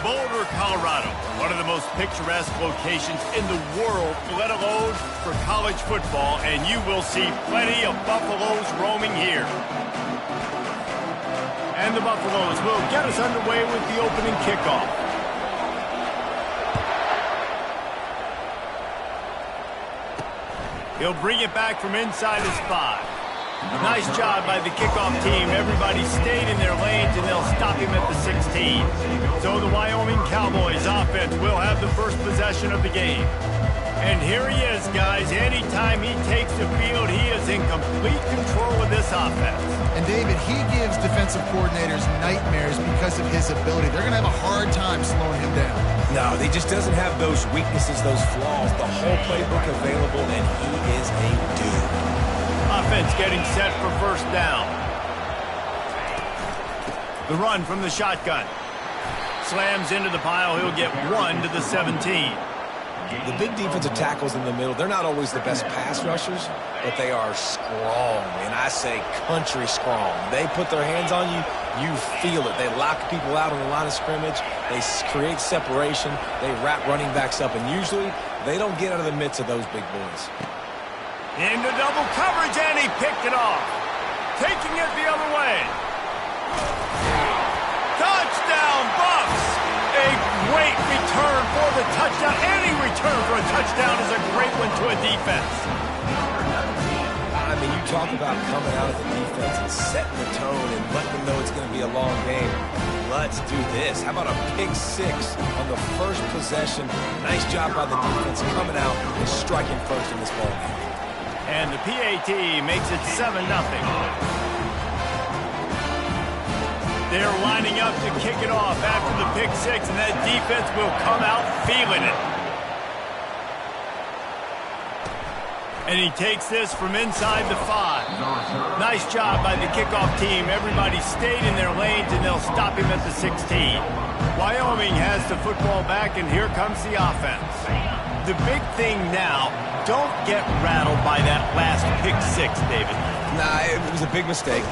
Boulder, Colorado, one of the most picturesque locations in the world, let alone for college football, and you will see plenty of Buffaloes roaming here. And the Buffaloes will get us underway with the opening kickoff. He'll bring it back from inside his 5. Nice job by the kickoff team. Everybody stayed in their lanes, and they'll stop him at the 16. So the Wyoming Cowboys offense will have the first possession of the game. And here he is, guys. Anytime he takes the field, he is in complete control of this offense. And, David, he gives defensive coordinators nightmares because of his ability. They're going to have a hard time slowing him down. No, he just doesn't have those weaknesses, those flaws. The whole playbook available, and he is a dude. Offense getting set for first down. The run from the shotgun. Slams into the pile. He'll get 1 to the 17. The big defensive tackles in the middle, they're not always the best pass rushers, but they are strong, and I say country strong. They put their hands on you, you feel it. They lock people out on the line of scrimmage. They create separation. They wrap running backs up, and usually they don't get out of the midst of those big boys. Into double coverage, and he picked it off. Taking it the other way. Touchdown, Buffs! A great return for the touchdown. Any return for a touchdown is a great one to a defense. I mean, you talk about coming out of the defense and setting the tone and letting them know it's going to be a long game. Let's do this. How about a pick 6 on the first possession? Nice job by the defense coming out and striking first in this ball game. And the PAT makes it 7-0. They're lining up to kick it off after the pick 6, and that defense will come out feeling it. And he takes this from inside the 5. Nice job by the kickoff team. Everybody stayed in their lanes, and they'll stop him at the 16. Wyoming has the football back, and here comes the offense. The big thing now, don't get rattled by that last pick 6, David. Nah, it was a big mistake.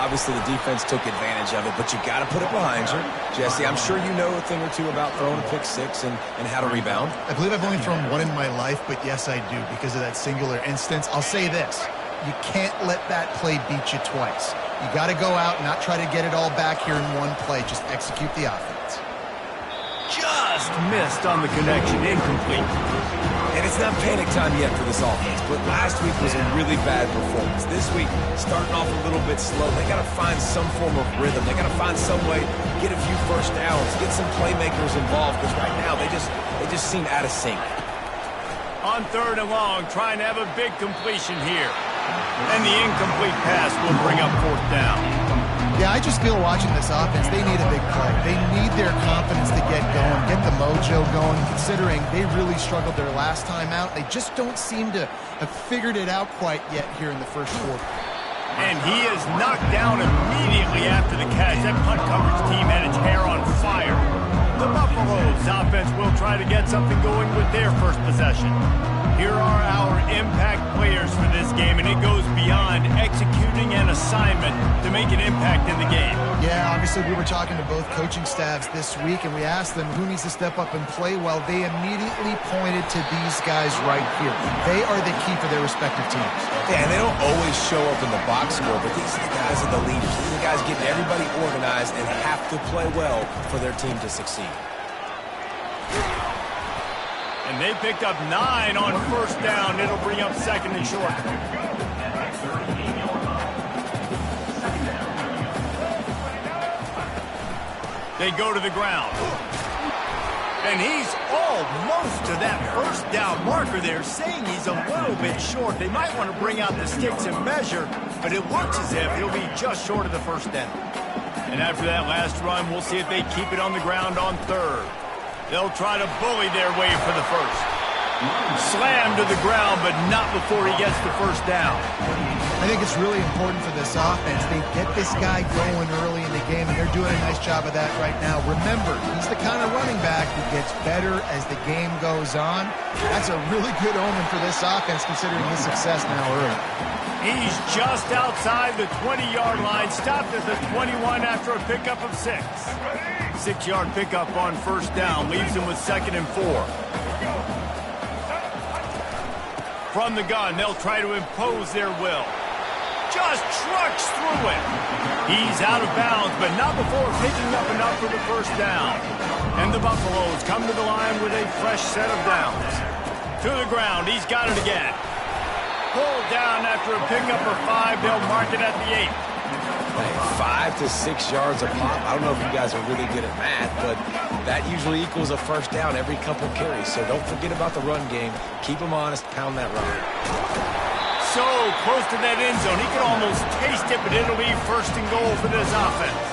Obviously, the defense took advantage of it, but you got to put it behind you. Jesse, I'm sure you know a thing or two about throwing a pick 6 and how to rebound. I believe I've only thrown one in my life, but yes, I do, because of that singular instance. I'll say this. You can't let that play beat you twice. You got to go out and not try to get it all back here in one play. Just execute the offense. Just missed on the connection. Incomplete. And it's not panic time yet for this offense, but last week was a really bad performance. This week, starting off a little bit slow. They got to find some form of rhythm. They got to find some way, get a few first downs, get some playmakers involved, because right now they just seem out of sync. On 3rd and long, trying to have a big completion here. And the incomplete pass will bring up 4th down. Yeah, I just feel watching this offense, they need a big play. They need their confidence to get going, get the mojo going, considering they really struggled their last time out. They just don't seem to have figured it out quite yet here in the first quarter. And he is knocked down immediately after the catch. That punt coverage team had its hair on fire. The Buffaloes offense will try to get something going with their first possession. Here are our impact players for this game, and it goes beyond executing an assignment to make an impact in the game. Yeah, obviously we were talking to both coaching staffs this week, and we asked them who needs to step up and play well. They immediately pointed to these guys right here. They are the key for their respective teams. Yeah, and they don't always show up in the box score, but these are the guys are the leaders. These are the guys getting everybody organized and have to play well for their team to succeed. And they picked up 9 on 1st down. It'll bring up 2nd and short. They go to the ground. And he's almost to that 1st down marker there, saying he's a little bit short. They might want to bring out the sticks and measure, but it looks as if he'll be just short of the 1st down. And after that last run, we'll see if they keep it on the ground on 3rd. They'll try to bully their way for the 1st. Slammed to the ground, but not before he gets the 1st down. I think it's really important for this offense. They get this guy going early in the game, and they're doing a nice job of that right now. Remember, he's the kind of running back who gets better as the game goes on. That's a really good omen for this offense, considering his success now early. He's just outside the 20-yard line, stopped at the 21 after a pickup of 6. 6-yard pickup on first down leaves him with 2nd and 4. From the gun, they'll try to impose their will. Just trucks through it. He's out of bounds, but not before picking up enough for the first down. And the Buffaloes come to the line with a fresh set of downs. To the ground, he's got it again. Pulled down after a pickup of 5, they'll mark it at the 8. Hey, 5 to 6 yards a pop. I don't know if you guys are really good at math, but that usually equals a first down every couple carries. So don't forget about the run game. Keep them honest, pound that rock. So close to that end zone, he can almost taste it, but it'll be 1st and goal for this offense.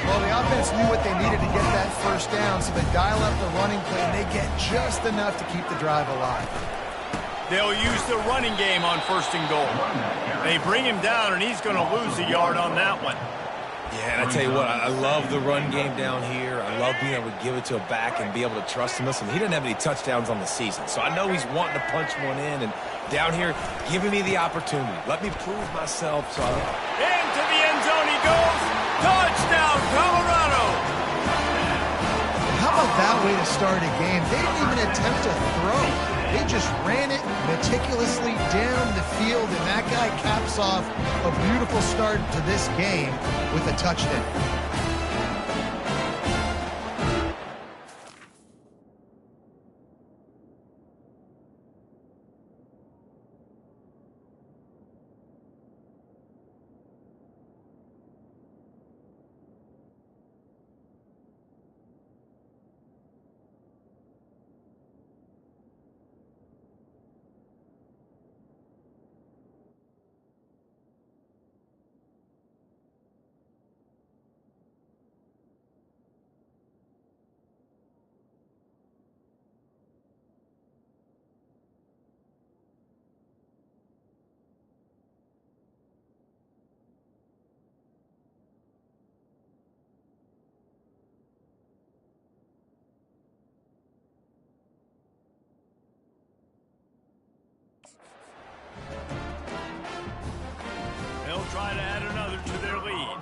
Well, the offense knew what they needed to get that first down, so they dial up the running play, and they get just enough to keep the drive alive. They'll use the running game on 1st and goal. They bring him down, and he's going to lose a yard on that one. Yeah, and I tell you what, I love the run game down here. I love being able to give it to a back and be able to trust him. Listen, he didn't have any touchdowns on the season, so I know he's wanting to punch one in, and down here, giving me the opportunity. Let me prove myself. So into the end zone he goes. Touchdown, Colorado! How about that way to start a game? They didn't even attempt to throw. They just ran it meticulously down the field, and that guy caps off a beautiful start to this game with a touchdown. Try to add another to their lead.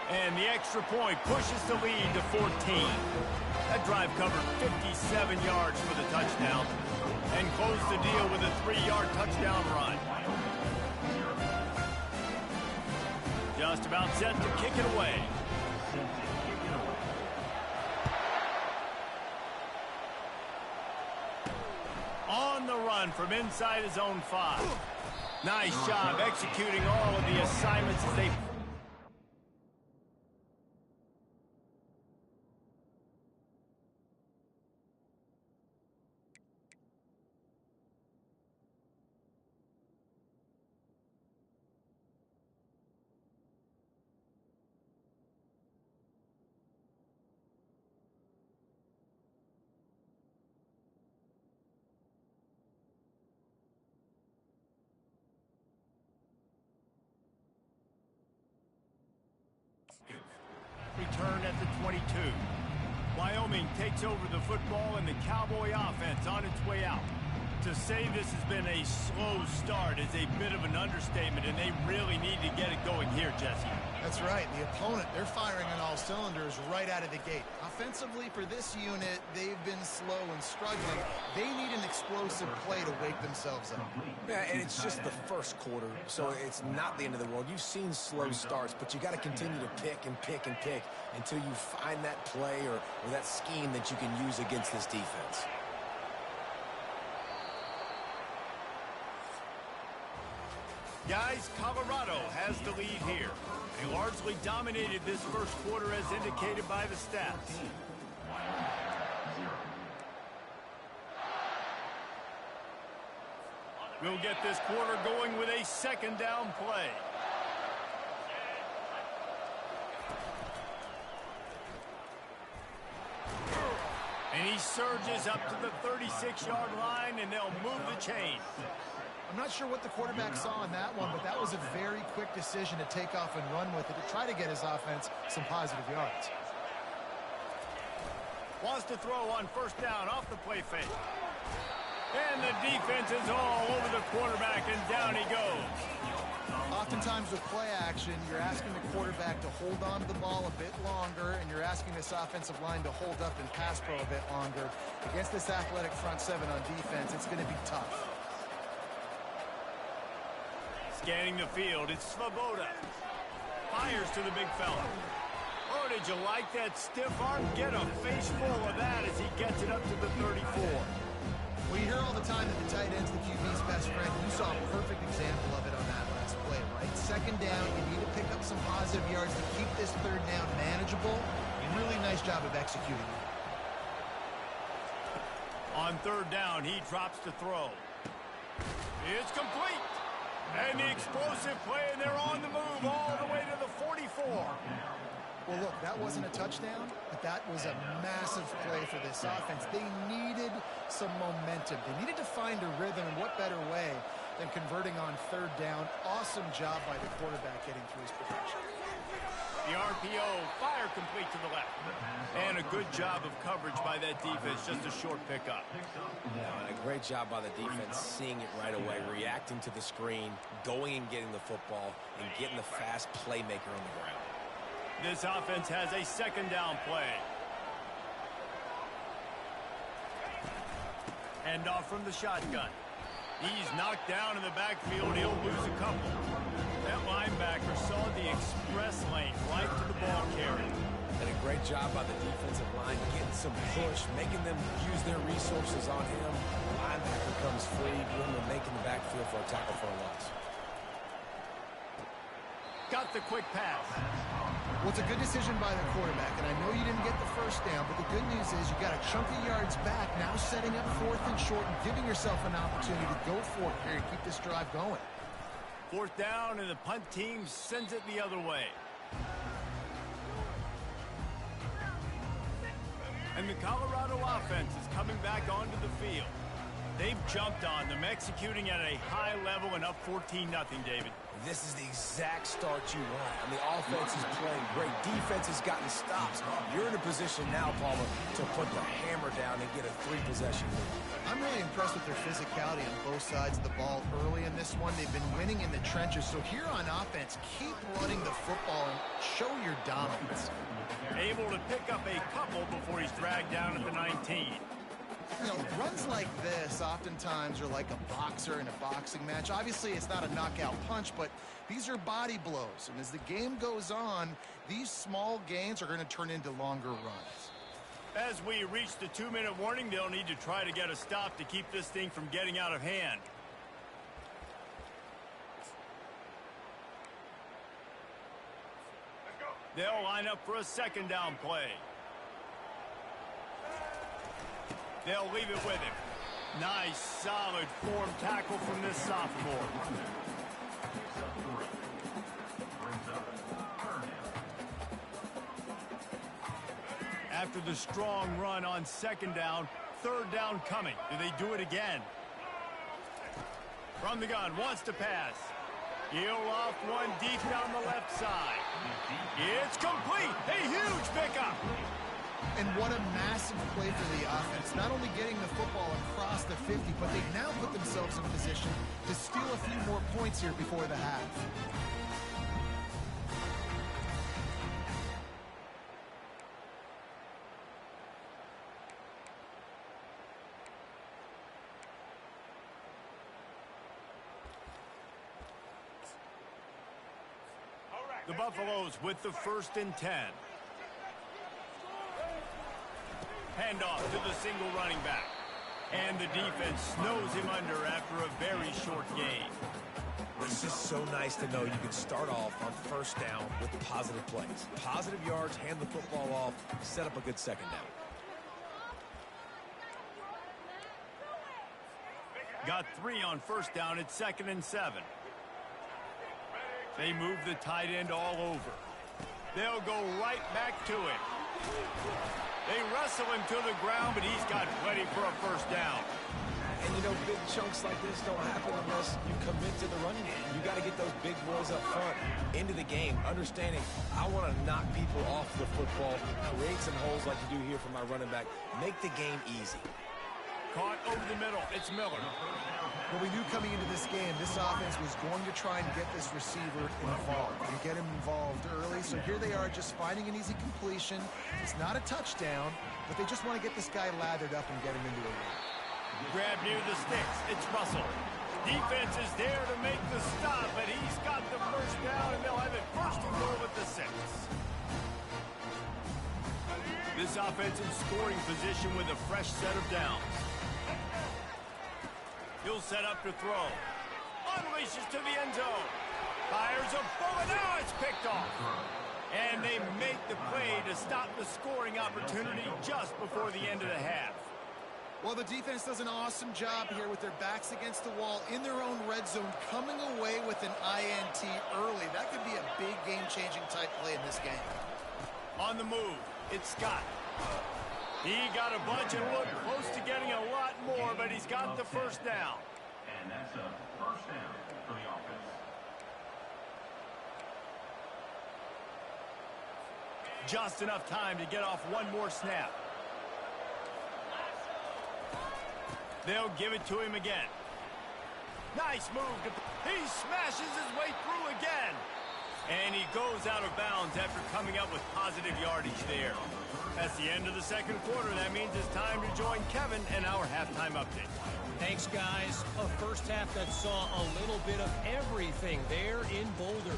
And the extra point pushes the lead to 14. That drive covered 57 yards for the touchdown and closed the deal with a 3-yard touchdown run. Just about set to kick it away. On the run from inside his own 5. Nice job executing all of the assignments as they... Return at the 22. Wyoming takes over the football and the Cowboy offense on its way out. To say this has been a slow start is a bit of an understatement, and they really need to get it going here, Jesse. That's right. The opponent, they're firing on all cylinders right out of the gate. Offensively, for this unit, they've been slow and struggling. They need an explosive play to wake themselves up. Yeah, and it's just the first quarter, so it's not the end of the world. You've seen slow starts, but you got to continue to pick and pick and pick until you find that play or that scheme that you can use against this defense. Guys, Colorado has the lead here. They largely dominated this first quarter as indicated by the stats. We'll get this quarter going with a 2nd down play. And he surges up to the 36-yard line, and they'll move the chain. I'm not sure what the quarterback saw on that one, but that was a very quick decision to take off and run with it to try to get his offense some positive yards. Wants to throw on 1st down off the play fake. And the defense is all over the quarterback, and down he goes. Oftentimes with play action, you're asking the quarterback to hold on to the ball a bit longer, and you're asking this offensive line to hold up and pass pro a bit longer. Against this athletic front seven on defense, it's going to be tough. Scanning the field, it's Svoboda. Fires to the big fella. Oh, did you like that stiff arm? Get a face full of that as he gets it up to the 34. Well, you hear all the time that the tight end's the QB's best friend. You saw a perfect example of it on that last play, right? Second down, you need to pick up some positive yards to keep this third down manageable. Really nice job of executing it. On third down, he drops to throw. It's complete. And the explosive play, and they're on the move all the way to the 44. Well, look, that wasn't a touchdown, but that was a massive play for this offense. They needed some momentum. They needed to find a rhythm, and what better way than converting on third down. Awesome job by the quarterback getting through his protection. The RPO, fire complete to the left. And a good job of coverage by that defense, just a short pickup. Yeah, and a great job by the defense, seeing it right away, reacting to the screen, going and getting the football, and getting the fast playmaker on the ground. This offense has a second down play. Handoff from the shotgun. He's knocked down in the backfield. He'll lose a couple. That linebacker saw the express lane right to the ball carrier. And a great job by the defensive line, getting some push, making them use their resources on him. Linebacker comes free, boom, and making the backfield for a tackle for a loss. Got the quick pass. Well, it's a good decision by the quarterback, and I know you didn't get the first down, but the good news is you got a chunk of yards back, now setting up fourth and short and giving yourself an opportunity to go for it here and keep this drive going. Fourth down, and the punt team sends it the other way. And the Colorado offense is coming back onto the field. They've jumped on them, executing at a high level and up 14-0, David. This is the exact start you want. I mean, offense is playing great. Defense has gotten stops. You're in a position now, Palmer, to put the hammer down and get a three-possession lead. I'm really impressed with their physicality on both sides of the ball early in this one. They've been winning in the trenches. So here on offense, keep running the football and show your dominance. Able to pick up a couple before he's dragged down at the 19. You know, runs like this oftentimes are like a boxer in a boxing match. Obviously, it's not a knockout punch, but these are body blows. And as the game goes on, these small gains are going to turn into longer runs. As we reach the 2-minute warning, they'll need to try to get a stop to keep this thing from getting out of hand. They'll line up for a second down play. They'll leave it with him. Nice, solid form tackle from this sophomore. After the strong run on second down, third down coming. Do they do it again? From the gun, wants to pass. He'll off one deep down the left side. It's complete. A huge pickup. And what a massive play for the offense. Not only getting the football across the 50, but they've now put themselves in position to steal a few more points here before the half. The Buffaloes with the 1st and 10. Handoff to the single running back. And the defense snows him under after a very short gain. It's just so nice to know you can start off on first down with positive plays. Positive yards, hand the football off, set up a good second down. Got 3 on first down at 2nd and 7. They move the tight end all over. They'll go right back to it. They wrestle him to the ground, but he's got plenty for a first down. And, you know, big chunks like this don't happen unless you commit to the running game. You got to get those big boys up front into the game, understanding I want to knock people off the football, create some holes like you do here for my running back, make the game easy. Caught over the middle. It's Miller. Well, we knew coming into this game, this offense was going to try and get this receiver involved and get him involved early. So here they are just finding an easy completion. It's not a touchdown, but they just want to get this guy lathered up and get him into a run. Grab near the sticks. It's Russell. Defense is there to make the stop, but he's got the first down, and they'll have it first and goal with the 6. This offense in scoring position with a fresh set of downs. He'll set up to throw. Unleashes to the end zone. Fires a bullet. Now it's picked off. And they make the play to stop the scoring opportunity just before the end of the half. Well, the defense does an awesome job here with their backs against the wall in their own red zone, coming away with an INT early. That could be a big game-changing type play in this game. On the move, it's Scott. He got a bunch and looked close to getting a lot more, but he's got the first down. And that's a first down for the offense. Just enough time to get off one more snap. They'll give it to him again. Nice move. He smashes his way through again. And he goes out of bounds after coming up with positive yardage there. That's the end of the second quarter. That means it's time to join Kevin in our halftime update. Thanks, guys. A first half that saw a little bit of everything there in Boulder.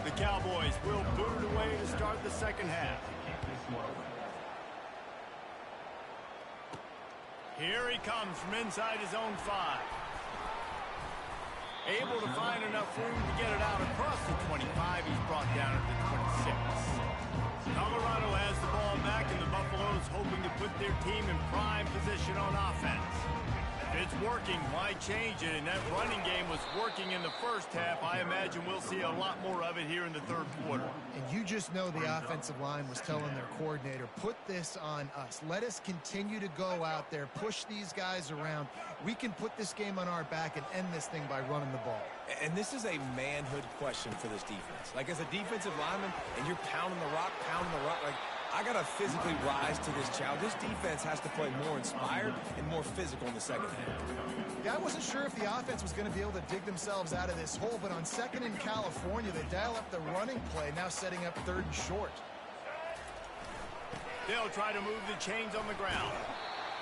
The Cowboys will boot it away to start the second half. Here he comes from inside his own 5. Able to find enough room to get it out across the 25. He's brought down at the 26. Colorado has the ball back, and the Buffaloes hoping to put their team in prime position on offense. If it's working, why change it? And that running game was working in the first half. I imagine we'll see a lot more of it here in the third quarter. And you just know the offensive line was telling their coordinator, put this on us. Let us continue to go out there, push these guys around. We can put this game on our back and end this thing by running the ball. And this is a manhood question for this defense. Like, as a defensive lineman, and you're pounding the rock, like, I got to physically rise to this challenge. This defense has to play more inspired and more physical in the second half. Yeah, I wasn't sure if the offense was going to be able to dig themselves out of this hole, but on second in California, they dial up the running play, now setting up third and short. They'll try to move the chains on the ground.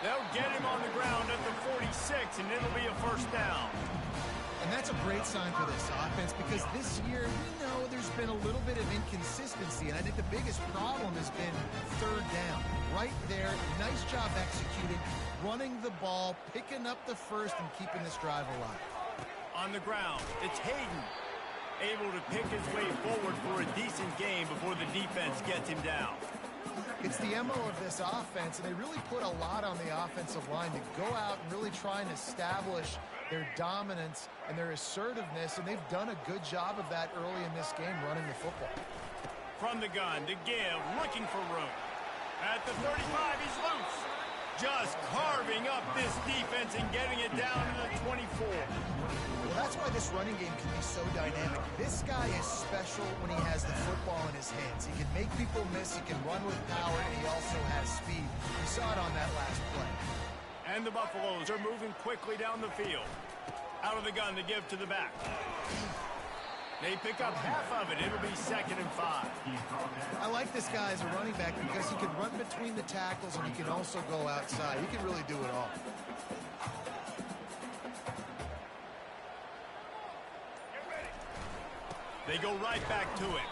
They'll get him on the ground at the 46, and it'll be a first down. And that's a great sign for this offense because this year we know there's been a little bit of inconsistency, and I think the biggest problem has been third down. Right there, nice job executing, running the ball, picking up the first, and keeping this drive alive. On the ground, it's Hayden, able to pick his way forward for a decent game before the defense gets him down. It's the MO of this offense, and they really put a lot on the offensive line to go out and really try and establish their dominance and their assertiveness, and they've done a good job of that early in this game, running the football. From the gun, to give, looking for room. At the 35, he's loose. Just carving up this defense and getting it down to the 24. Well, that's why this running game can be so dynamic. This guy is special when he has the football in his hands. He can make people miss, he can run with power, and he also has speed. We saw it on that last play. And the Buffaloes are moving quickly down the field. Out of the gun to give to the back. They pick up half of it. It'll be 2nd and 5. I like this guy as a running back because he can run between the tackles and he can also go outside. He can really do it all. They go right back to it.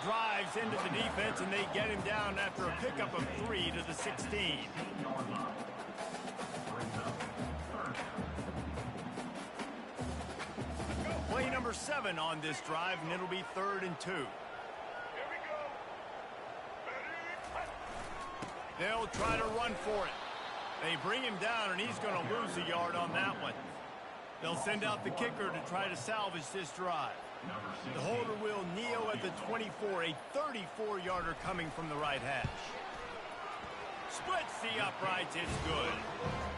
Drives into the defense, and they get him down after a pickup of 3 to the 16. Play number 7 on this drive, and it'll be 3rd and 2. They'll try to run for it. They bring him down, and he's going to lose a yard on that one. They'll send out the kicker to try to salvage this drive. The holder will kneel at the 24, a 34-yarder coming from the right hash. Splits the uprights, it's good.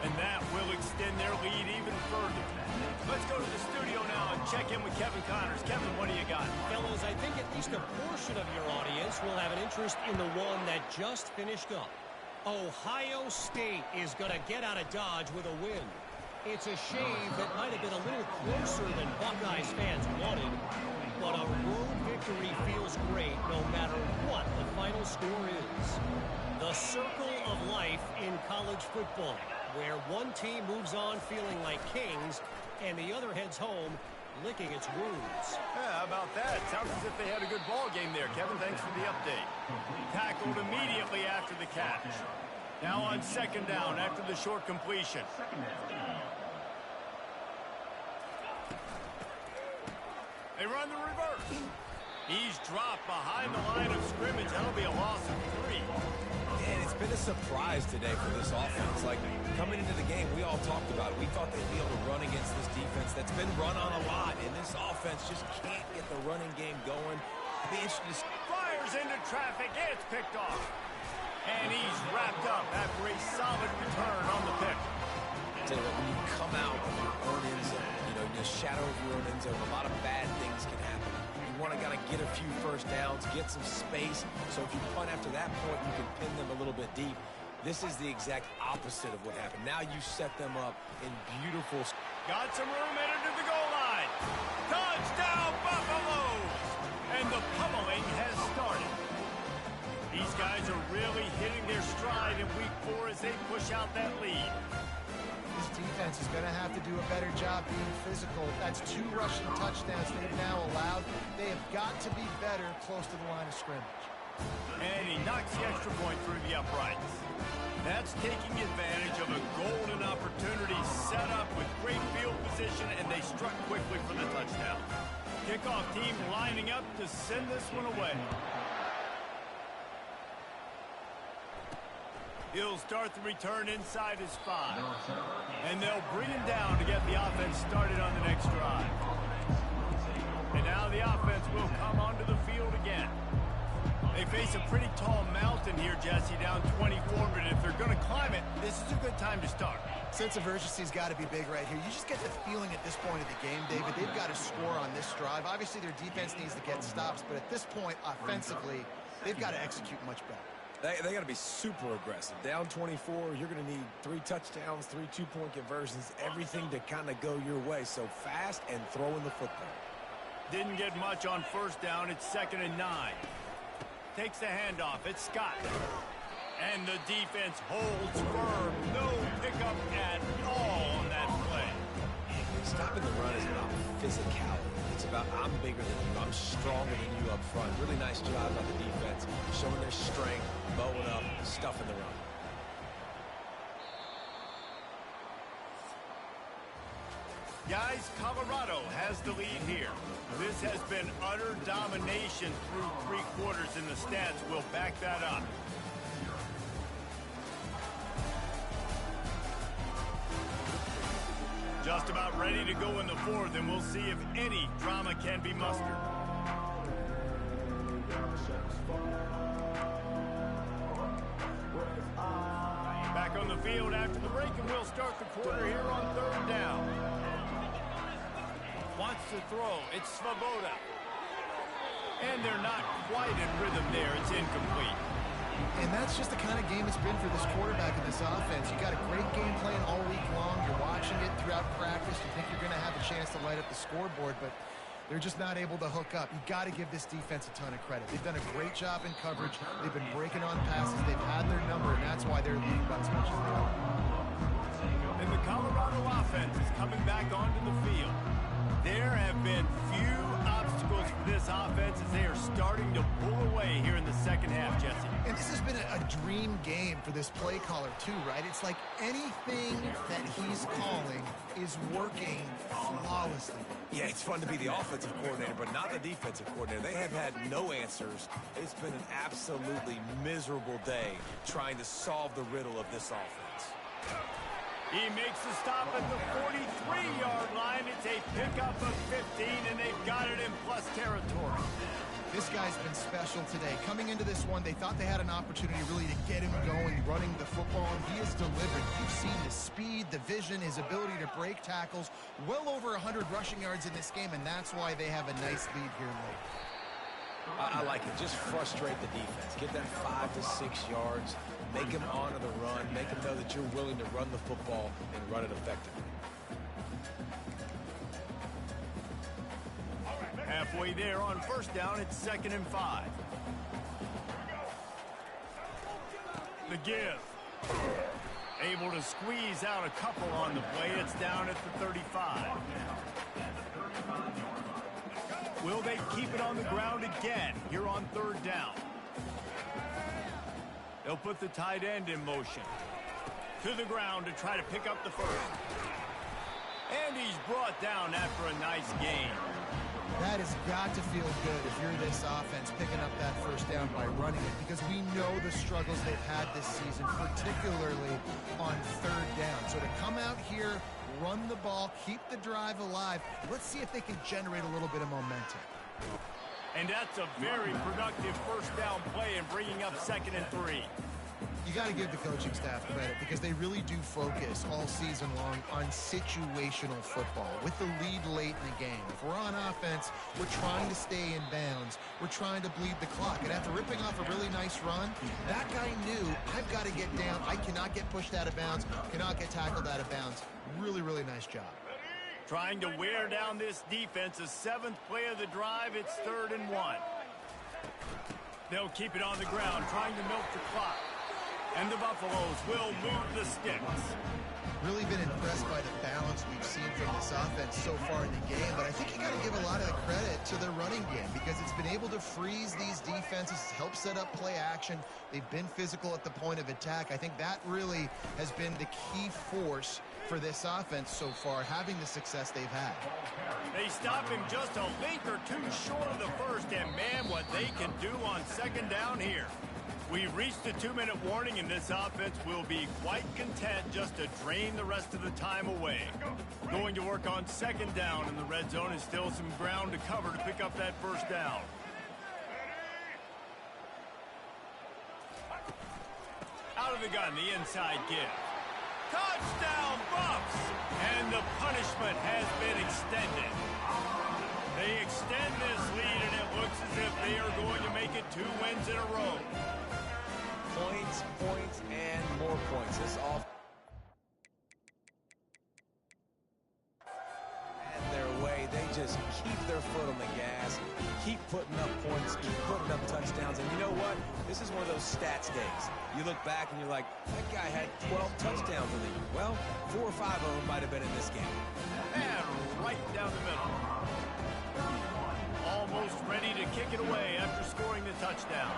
And that will extend their lead even further. Let's go to the studio now and check in with Kevin Connors. Kevin, what do you got? Fellas, I think at least a portion of your audience else will have an interest in the one that just finished up. Ohio State is going to get out of Dodge with a win. It's a shame that might have been a little closer than Buckeyes fans wanted, but a road victory feels great no matter what the final score is. The circle of life in college football, where one team moves on feeling like kings and the other heads home licking its wounds. Yeah, how about that? Sounds as if they had a good ball game there. Kevin, thanks for the update. Tackled immediately after the catch. Now on second down after the short completion. They run the reverse. He's dropped behind the line of scrimmage. That'll be a loss of 3. And it's been a surprise today for this offense. Like, coming into the game, we all talked about it. We thought they'd be able to run against this defense that's been run on a lot, and this offense just can't get the running game going. Be interesting to Fires into traffic. It's picked off. And he's wrapped up after a solid return on the pick. tell you what, when you come out of your own end zone, in the shadow of your own end zone, a lot of bad things can happen. You want to get a few first downs, get some space, so if you punt after that point, you can pin them a little bit deep. This is the exact opposite of what happened. Now you set them up in beautiful... Got some room headed to the goal line. Touchdown, Buffaloes! And the pummeling has started. These guys are really hitting their stride in Week 4 as they push out that lead. This defense is going to have to do a better job being physical. That's 2 rushing touchdowns they've now allowed. They have got to be better close to the line of scrimmage. And he knocks the extra point through the uprights. That's taking advantage of a golden opportunity set up with great field position, and they struck quickly for the touchdown. Kickoff team lining up to send this one away. He'll start the return inside his 5. And they'll bring him down to get the offense started on the next drive. And now the offense will come onto the field again. They face a pretty tall mountain here, Jesse, down 24, but if they're going to climb it, this is a good time to start. Sense of urgency's got to be big right here. You just get the feeling at this point of the game, David, they've got to score on this drive. Obviously, their defense needs to get stops, but at this point, offensively, they've got to execute much better. They got to be super aggressive. Down 24, you're going to need 3 touchdowns, 3 two-point conversions, everything to kind of go your way. So fast and throwing the football. Didn't get much on first down. It's 2nd and 9. Takes the handoff. It's Scott. And the defense holds firm. No pickup at all on that play. Stopping the run is about physicality. It's about I'm bigger than you. I'm stronger than you up front. Really nice job by the defense, showing their strength, bowing up, stuffing the run. Guys, Colorado has the lead here. This has been utter domination through 3 quarters, and the stats will back that up. Just about ready to go in the 4th, and we'll see if any drama can be mustered. Back on the field after the break, and we'll start the quarter here on 3rd down. Wants to throw. It's Svoboda. And they're not quite in rhythm there. It's incomplete. And that's just the kind of game it's been for this quarterback in this offense. You got a great game plan all week long. You're watching it throughout practice. You think you're going to have a chance to light up the scoreboard, but they're just not able to hook up. You got to give this defense a ton of credit. They've done a great job in coverage. They've been breaking on passes. They've had their number, and that's why they're leading by as much as they are. And the Colorado offense is coming back onto the field. There have been few obstacles for this offense as they are starting to pull away here in the second half, Jesse. And this has been a dream game for this play caller, too, right? It's like anything that he's calling is working flawlessly. Yeah, it's fun to be the offensive coordinator, but not the defensive coordinator. They have had no answers. It's been an absolutely miserable day trying to solve the riddle of this offense. He makes the stop at the 43-yard line. It's a pickup of 15, and they've got it in plus territory. This guy's been special today. Coming into this one, they thought they had an opportunity really to get him going, running the football, and he has delivered. You've seen the speed, the vision, his ability to break tackles. Well over 100 rushing yards in this game, and that's why they have a nice lead here late. I like it. Just frustrate the defense. Get that 5 to 6 yards. Make them honor the run. Make them know that you're willing to run the football and run it effectively. Halfway there on first down, it's 2nd and 5. The give. Able to squeeze out a couple on the play. It's down at the 35. Will they keep it on the ground again here on 3rd down? They'll put the tight end in motion. To the ground to try to pick up the first. And he's brought down after a nice gain. That has got to feel good if you're this offense picking up that first down by running it, because we know the struggles they've had this season, particularly on 3rd down. So to come out here, run the ball, keep the drive alive, let's see if they can generate a little bit of momentum. And that's a very productive first down play in bringing up 2nd and 3. You got to give the coaching staff credit because they really do focus all season long on situational football with the lead late in the game. If we're on offense, we're trying to stay in bounds. We're trying to bleed the clock. And after ripping off a really nice run, that guy knew, I've got to get down. I cannot get pushed out of bounds, cannot get tackled out of bounds. Really, really nice job. Trying to wear down this defense. The 7th play of the drive. It's 3rd and 1. They'll keep it on the ground, trying to milk the clock. And the Buffaloes will move the sticks. Really been impressed by the balance we've seen from this offense so far in the game, but I think you got to give a lot of the credit to their running game because it's been able to freeze these defenses, help set up play action. They've been physical at the point of attack. I think that really has been the key force for this offense so far, having the success they've had. They stop him just a length or two short of the first, and man, what they can do on 2nd down here. We've reached the 2-minute warning, and this offense will be quite content just to drain the rest of the time away. Going to work on 2nd down, and the red zone is still some ground to cover to pick up that first down. Out of the gun, the inside give. Touchdown, Buffs! And the punishment has been extended. They extend this lead, and it looks as if they are going to make it 2 wins in a row. Points, points, and more points. This all and their way. They just keep their foot on the gas, keep putting up points, keep putting up touchdowns. And you know what? This is one of those stats days. You look back and you're like, that guy had 12 touchdowns in the year. Well, 4 or 5 of them might have been in this game. And right down the middle. Almost ready to kick it away after scoring the touchdown.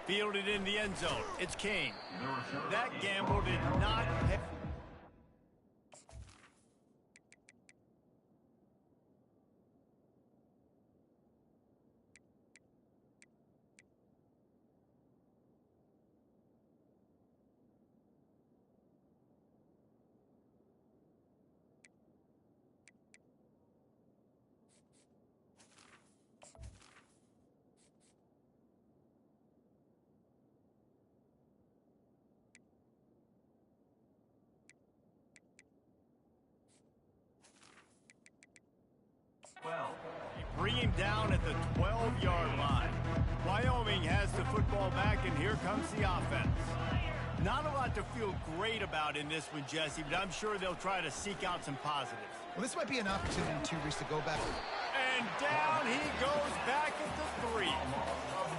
Fielded in the end zone. It's King. That gamble did not pay. Bring him down at the 12-yard line. Wyoming has the football back, and here comes the offense. Not a lot to feel great about in this one, Jesse, but I'm sure they'll try to seek out some positives. Well, this might be an opportunity, too, Reese, to go back. And down he goes back at the 3.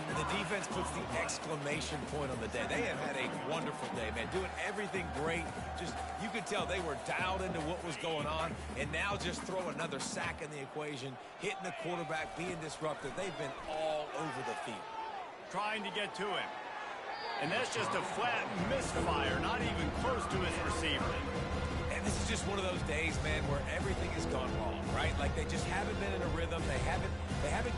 The defense puts the exclamation point on the day. They have had a wonderful day, man, doing everything great. Just, you could tell they were dialed into what was going on, and now just throw another sack in the equation, hitting the quarterback, being disruptive. They've been all over the field. Trying to get to him. And that's just a flat misfire, not even close to his receiver. And this is just one of those days, man, where everything has gone wrong, right? Like they just haven't been in a rhythm. They haven't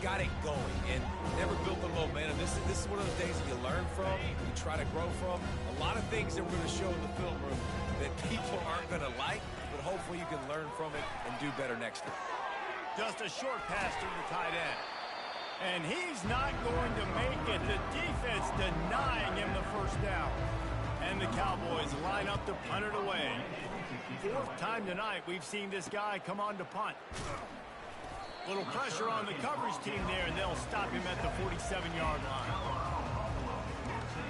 got it going and never built the momentum. This is one of those days that you learn from, you try to grow from. A lot of things that we're going to show in the film room that people aren't going to like, but hopefully you can learn from it and do better next time. Just a short pass to the tight end. And he's not going to make it. The defense denying him the first down. And the Cowboys line up to punt it away. Fourth time tonight we've seen this guy come on to punt. Little pressure on the coverage team there, and they'll stop him at the 47-yard line.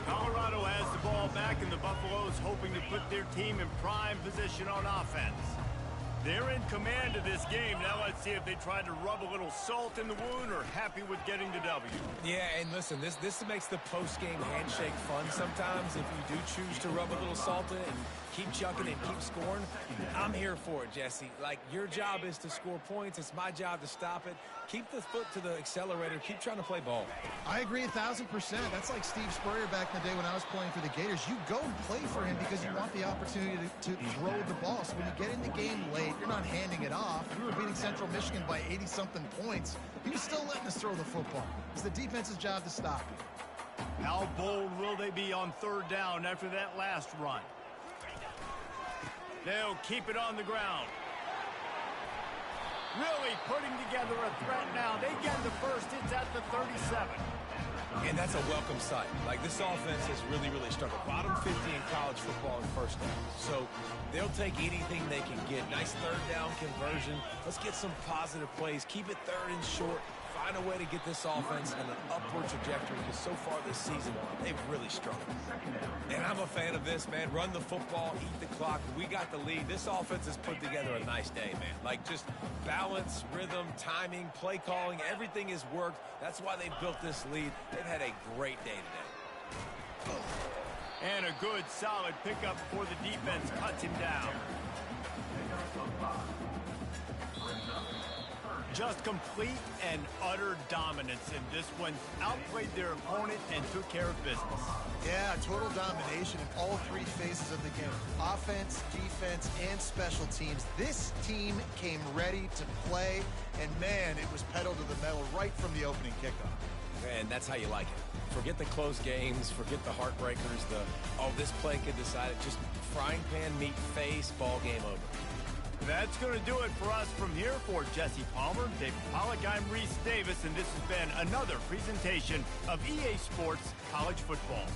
Colorado has the ball back, and the Buffaloes hoping to put their team in prime position on offense. They're in command of this game. Now let's see if they try to rub a little salt in the wound or happy with getting the W. Yeah, and listen, this makes the post-game handshake fun sometimes. If you do choose to rub a little salt in and keep chucking and keep scoring, I'm here for it, Jesse. Like, your job is to score points. It's my job to stop it. Keep the foot to the accelerator. Keep trying to play ball. I agree 1,000%. That's like Steve Spurrier back in the day when I was playing for the Gators. You go and play for him because you want the opportunity to throw the ball. So when you get in the game late, you're not handing it off. We were beating Central Michigan by 80-something points. He was still letting us throw the football. It's the defense's job to stop you. How bold will they be on third down after that last run? They'll keep it on the ground. Really putting together a threat now. They get the first. It's at the 37. And that's a welcome sight. Like, this offense has really, really struggled. Bottom 50 in college football in first down. So they'll take anything they can get. Nice third down conversion. Let's get some positive plays. Keep it third and short. Find a way to get this offense in an upward trajectory, because so far this season, they've really struggled. And I'm a fan of this, man. Run the football, eat the clock. We got the lead. This offense has put together a nice day, man. Like, just balance, rhythm, timing, play calling, everything has worked. That's why they built this lead. They've had a great day today. And a good, solid pickup before the defense cuts him down. Just complete and utter dominance in this one. Outplayed their opponent and took care of business. Yeah, total domination in all three phases of the game. Offense, defense, and special teams. This team came ready to play, and man, it was pedal to the metal right from the opening kickoff. And that's how you like it. Forget the close games, forget the heartbreakers, this play could decide it. Just frying pan meet face, ball game over. That's going to do it for us from here. For Jesse Palmer, David Pollack, I'm Reese Davis, and this has been another presentation of EA Sports College Football.